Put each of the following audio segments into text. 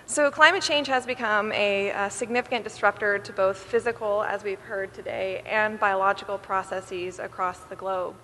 So climate change has become a significant disruptor to both physical, as we've heard today, and biological processes across the globe.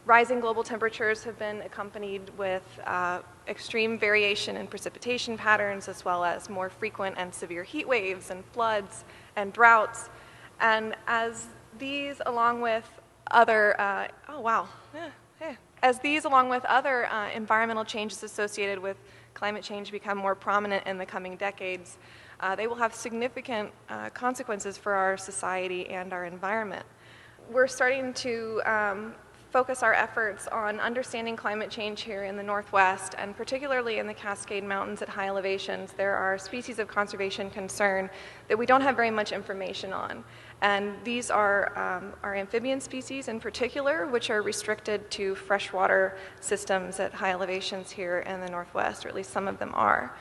Rising global temperatures have been accompanied with extreme variation in precipitation patterns, as well as more frequent and severe heat waves and floods and droughts. And as these, along with other, environmental changes associated with climate change become more prominent in the coming decades, they will have significant consequences for our society and our environment. We're starting to focus our efforts on understanding climate change here in the Northwest, and particularly in the Cascade Mountains at high elevations. There are species of conservation concern that we don't have very much information on. And these are amphibian species in particular, which are restricted to freshwater systems at high elevations here in the Northwest, or at least some of them are.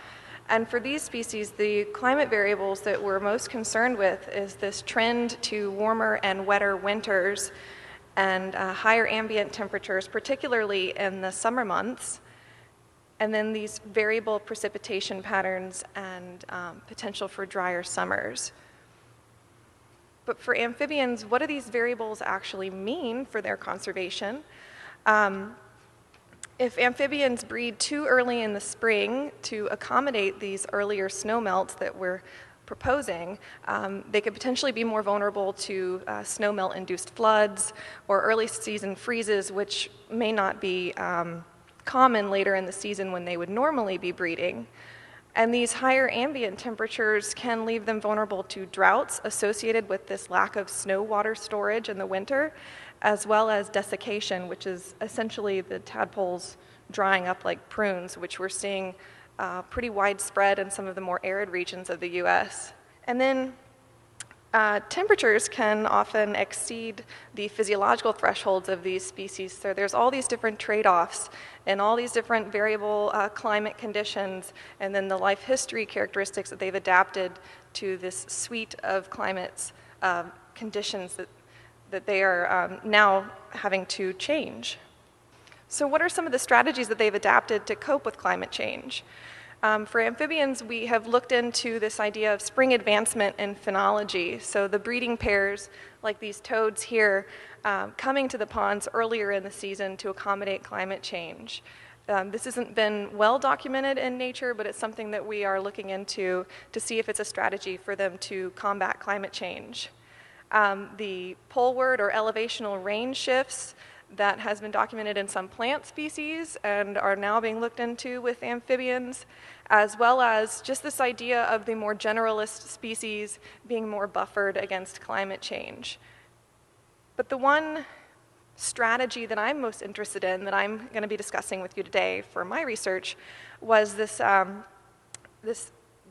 And for these species, the climate variables that we're most concerned with is this trend to warmer and wetter winters and higher ambient temperatures, particularly in the summer months, and then these variable precipitation patterns and potential for drier summers. But for amphibians, what do these variables actually mean for their conservation? If amphibians breed too early in the spring to accommodate these earlier snowmelts that we're proposing, they could potentially be more vulnerable to snowmelt-induced floods or early season freezes, which may not be common later in the season when they would normally be breeding. And these higher ambient temperatures can leave them vulnerable to droughts associated with this lack of snow water storage in the winter, as well as desiccation, which is essentially the tadpoles drying up like prunes, which we're seeing pretty widespread in some of the more arid regions of the US. And then temperatures can often exceed the physiological thresholds of these species. So there's all these different trade-offs and all these different variable climate conditions, and then the life history characteristics that they've adapted to this suite of climates conditions that they are now having to change. So what are some of the strategies that they've adapted to cope with climate change? For amphibians, we have looked into this idea of spring advancement in phenology. So the breeding pairs, like these toads here, coming to the ponds earlier in the season to accommodate climate change. This hasn't been well documented in nature, but it's something that we are looking into to see if it's a strategy for them to combat climate change. The poleward or elevational range shifts that has been documented in some plant species and are now being looked into with amphibians, as well as just this idea of the more generalist species being more buffered against climate change. But the one strategy that I'm most interested in, that I'm going to be discussing with you today for my research, was this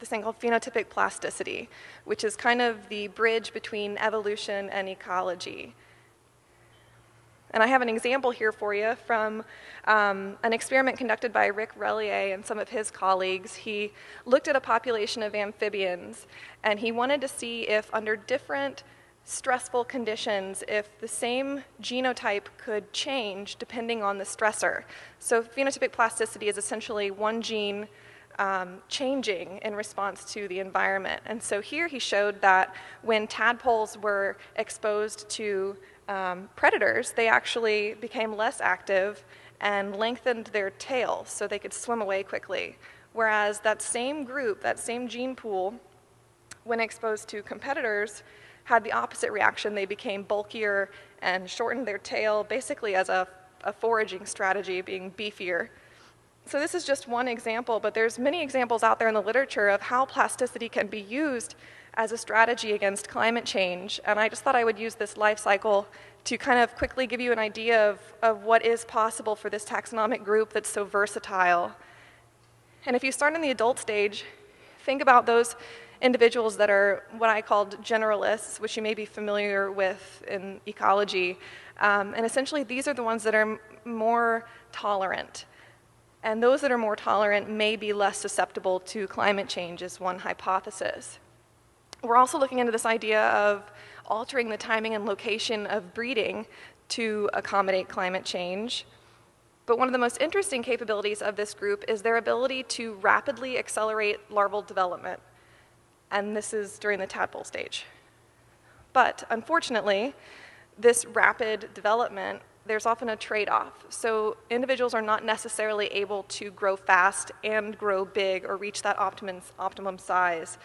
thing called phenotypic plasticity, which is kind of the bridge between evolution and ecology. And I have an example here for you from an experiment conducted by Rick Relier and some of his colleagues. He looked at a population of amphibians, and he wanted to see if under different stressful conditions, if the same genotype could change depending on the stressor. So phenotypic plasticity is essentially one gene changing in response to the environment. And so here he showed that when tadpoles were exposed to predators, they actually became less active and lengthened their tail so they could swim away quickly. Whereas that same group, that same gene pool, when exposed to competitors, had the opposite reaction. They became bulkier and shortened their tail, basically as a foraging strategy, being beefier. So this is just one example, but there's many examples out there in the literature of how plasticity can be used as a strategy against climate change. And I just thought I would use this life cycle to kind of quickly give you an idea of what is possible for this taxonomic group that's so versatile. And if you start in the adult stage, think about those individuals that are what I called generalists, which you may be familiar with in ecology. And essentially, these are the ones that are more tolerant. And those that are more tolerant may be less susceptible to climate change, is one hypothesis. We're also looking into this idea of altering the timing and location of breeding to accommodate climate change. But one of the most interesting capabilities of this group is their ability to rapidly accelerate larval development. And this is during the tadpole stage. But unfortunately, this rapid development, there's often a trade-off. So individuals are not necessarily able to grow fast and grow big or reach that optimum size.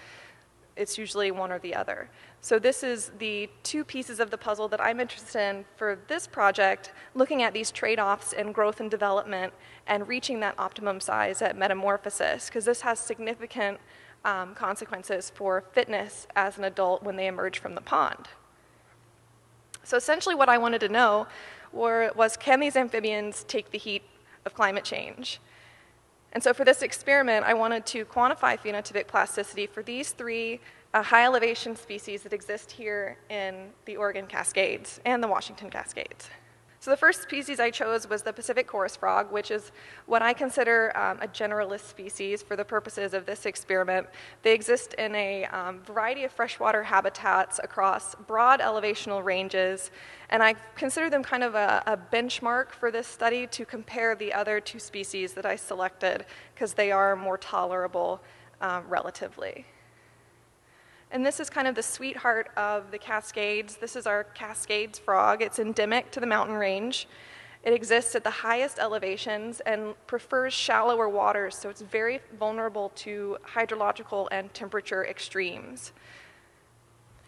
It's usually one or the other. So this is the two pieces of the puzzle that I'm interested in for this project, looking at these trade-offs in growth and development and reaching that optimum size at metamorphosis, because this has significant consequences for fitness as an adult when they emerge from the pond. So essentially what I wanted to know was, can these amphibians take the heat of climate change? And so for this experiment, I wanted to quantify phenotypic plasticity for these three high elevation species that exist here in the Oregon Cascades and the Washington Cascades. So the first species I chose was the Pacific chorus frog, which is what I consider a generalist species for the purposes of this experiment. They exist in a variety of freshwater habitats across broad elevational ranges, and I consider them kind of a benchmark for this study to compare the other two species that I selected, because they are more tolerable relatively. And this is kind of the sweetheart of the Cascades. This is our Cascades frog. It's endemic to the mountain range. It exists at the highest elevations and prefers shallower waters, so it's very vulnerable to hydrological and temperature extremes.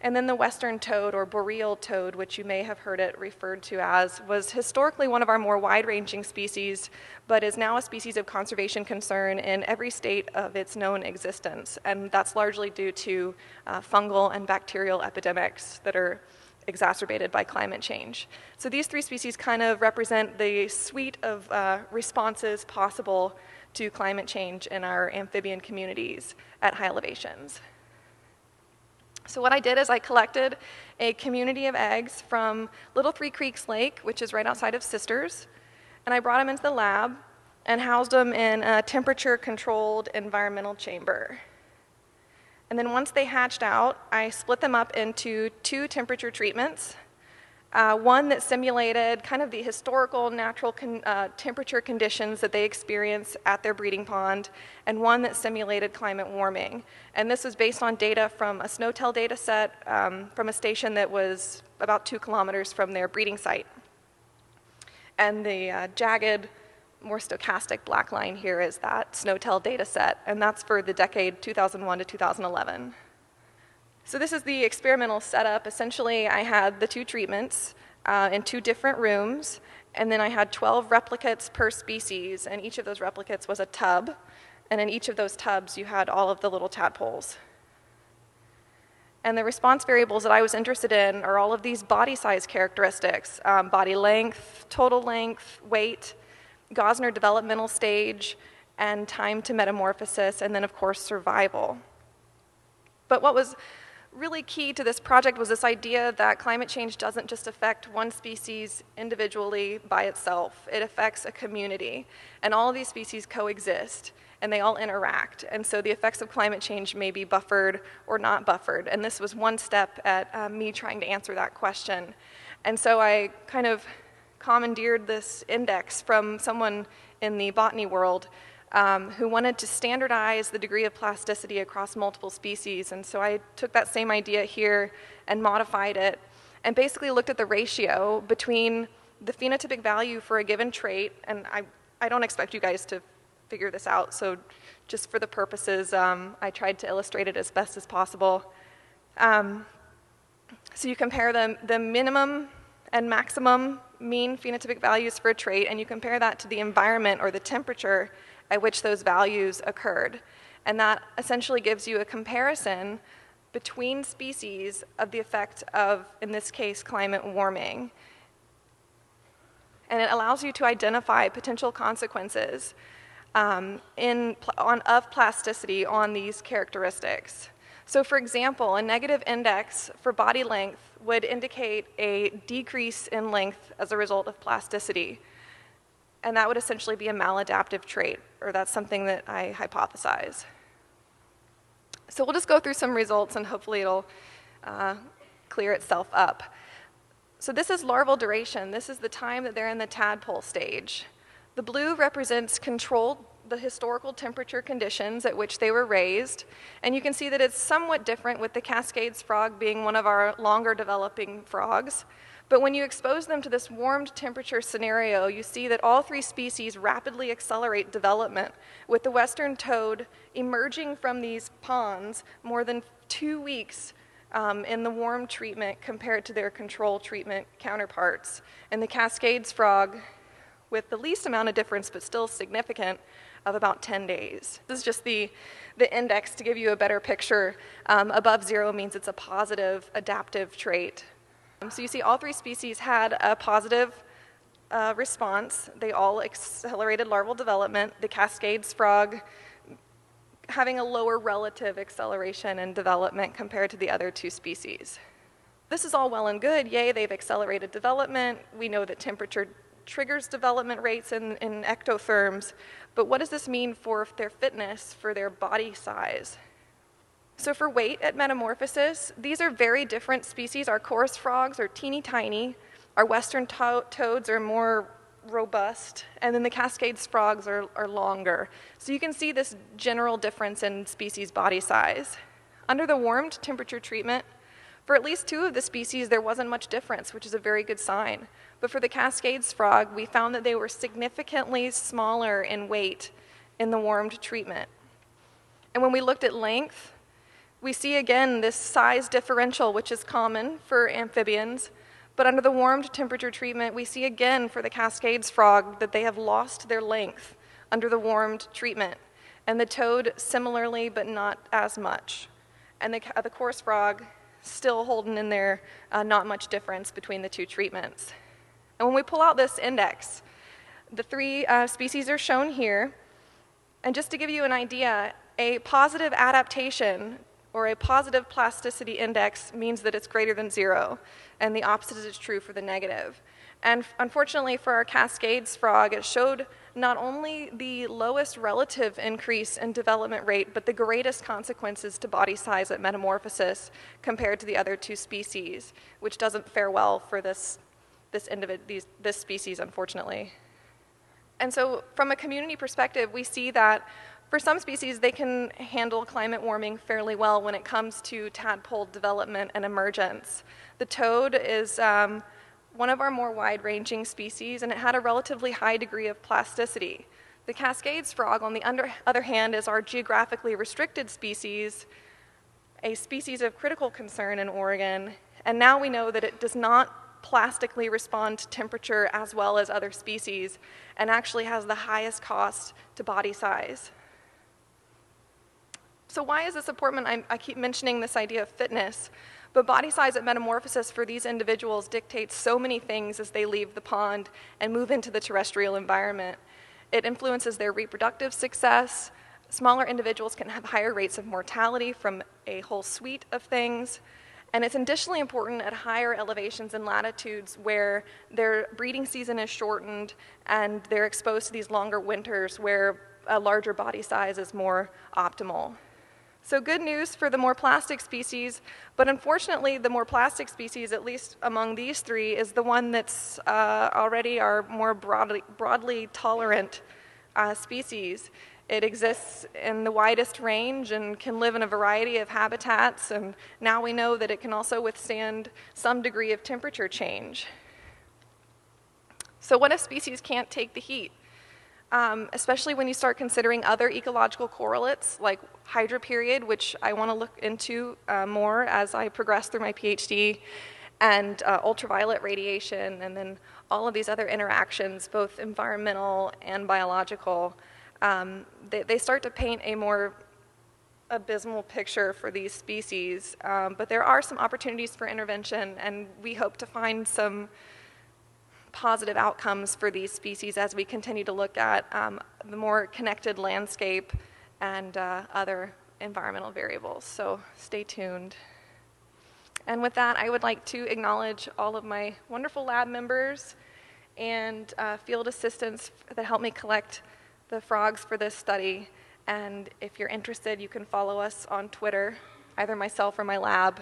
And then the western toad, or boreal toad, which you may have heard it referred to as, was historically one of our more wide-ranging species, but is now a species of conservation concern in every state of its known existence. And that's largely due to fungal and bacterial epidemics that are exacerbated by climate change. So these three species kind of represent the suite of responses possible to climate change in our amphibian communities at high elevations. So what I did is I collected a community of eggs from Little Three Creeks Lake, which is right outside of Sisters, and I brought them into the lab and housed them in a temperature-controlled environmental chamber. And then once they hatched out, I split them up into two temperature treatments, one that simulated kind of the historical natural temperature conditions that they experience at their breeding pond, and one that simulated climate warming. And this was based on data from a SNOTEL data set from a station that was about 2 kilometers from their breeding site. And the jagged, more stochastic black line here is that SNOTEL data set, and that's for the decade 2001 to 2011. So this is the experimental setup. Essentially, I had the two treatments in two different rooms, and then I had 12 replicates per species, and each of those replicates was a tub, and in each of those tubs you had all of the little tadpoles. And the response variables that I was interested in are all of these body size characteristics, body length, total length, weight, Gosner developmental stage, and time to metamorphosis, and then of course survival. But what was really key to this project was this idea that climate change doesn't just affect one species individually by itself. It affects a community, and all of these species coexist, and they all interact. And so the effects of climate change may be buffered or not buffered, and this was one step at me trying to answer that question. And so I kind of commandeered this index from someone in the botany world who wanted to standardize the degree of plasticity across multiple species. And so I took that same idea here and modified it and basically looked at the ratio between the phenotypic value for a given trait, and I don't expect you guys to figure this out, so just for the purposes, I tried to illustrate it as best as possible. So you compare the minimum and maximum mean phenotypic values for a trait, and you compare that to the environment or the temperature at which those values occurred. And that essentially gives you a comparison between species of the effect of, in this case, climate warming. And it allows you to identify potential consequences of plasticity on these characteristics. So for example, a negative index for body length would indicate a decrease in length as a result of plasticity. And that would essentially be a maladaptive trait, or that's something that I hypothesize. So we'll just go through some results and hopefully it'll clear itself up. So this is larval duration. This is the time that they're in the tadpole stage. The blue represents the historical temperature conditions at which they were raised, and you can see that it's somewhat different with the Cascades frog being one of our longer developing frogs. But when you expose them to this warmed temperature scenario, you see that all three species rapidly accelerate development, with the western toad emerging from these ponds more than 2 weeks in the warm treatment compared to their control treatment counterparts. And the Cascades frog, with the least amount of difference, but still significant, of about 10 days. This is just the index to give you a better picture. Above 0 means it's a positive adaptive trait. So you see all three species had a positive response. They all accelerated larval development. The Cascades frog having a lower relative acceleration and development compared to the other two species. This is all well and good. Yay, they've accelerated development. We know that temperature triggers development rates in ectotherms, but what does this mean for their fitness, for their body size? So for weight at metamorphosis, these are very different species. Our chorus frogs are teeny tiny, our western toads are more robust, and then the Cascades frogs are longer. So you can see this general difference in species body size. Under the warmed temperature treatment, for at least 2 of the species, there wasn't much difference, which is a very good sign. But for the Cascades frog, we found that they were significantly smaller in weight in the warmed treatment. And when we looked at length, we see again this size differential, which is common for amphibians. But under the warmed temperature treatment, we see again for the Cascades frog that they have lost their length under the warmed treatment. And the toad similarly, but not as much. And the chorus frog still holding in there, not much difference between the 2 treatments. And when we pull out this index, the 3 species are shown here. And just to give you an idea, a positive adaptation or a positive plasticity index means that it's greater than 0, and the opposite is true for the negative. And unfortunately for our Cascades frog, it showed not only the lowest relative increase in development rate, but the greatest consequences to body size at metamorphosis compared to the other 2 species, which doesn't fare well for this species, unfortunately. And so from a community perspective, we see that for some species, they can handle climate warming fairly well when it comes to tadpole development and emergence. The toad is one of our more wide-ranging species, and it had a relatively high degree of plasticity. The Cascades frog, on the other hand, is our geographically restricted species, a species of critical concern in Oregon, and now we know that it does not plastically respond to temperature as well as other species, and actually has the highest cost to body size. So why is this important? I keep mentioning this idea of fitness, but body size at metamorphosis for these individuals dictates so many things as they leave the pond and move into the terrestrial environment. It influences their reproductive success. Smaller individuals can have higher rates of mortality from a whole suite of things. And it's additionally important at higher elevations and latitudes where their breeding season is shortened and they're exposed to these longer winters where a larger body size is more optimal. So good news for the more plastic species, but unfortunately the more plastic species, at least among these 3, is the one that's already our more broadly tolerant species. It exists in the widest range and can live in a variety of habitats, and now we know that it can also withstand some degree of temperature change. So what if species can't take the heat? Especially when you start considering other ecological correlates like hydroperiod, which I want to look into more as I progress through my PhD, and ultraviolet radiation, and then all of these other interactions, both environmental and biological. They start to paint a more abysmal picture for these species, but there are some opportunities for intervention, and we hope to find some positive outcomes for these species as we continue to look at the more connected landscape and other environmental variables. So stay tuned. And with that, I would like to acknowledge all of my wonderful lab members and field assistants that helped me collect the frogs for this study. And if you're interested, you can follow us on Twitter, either myself or my lab.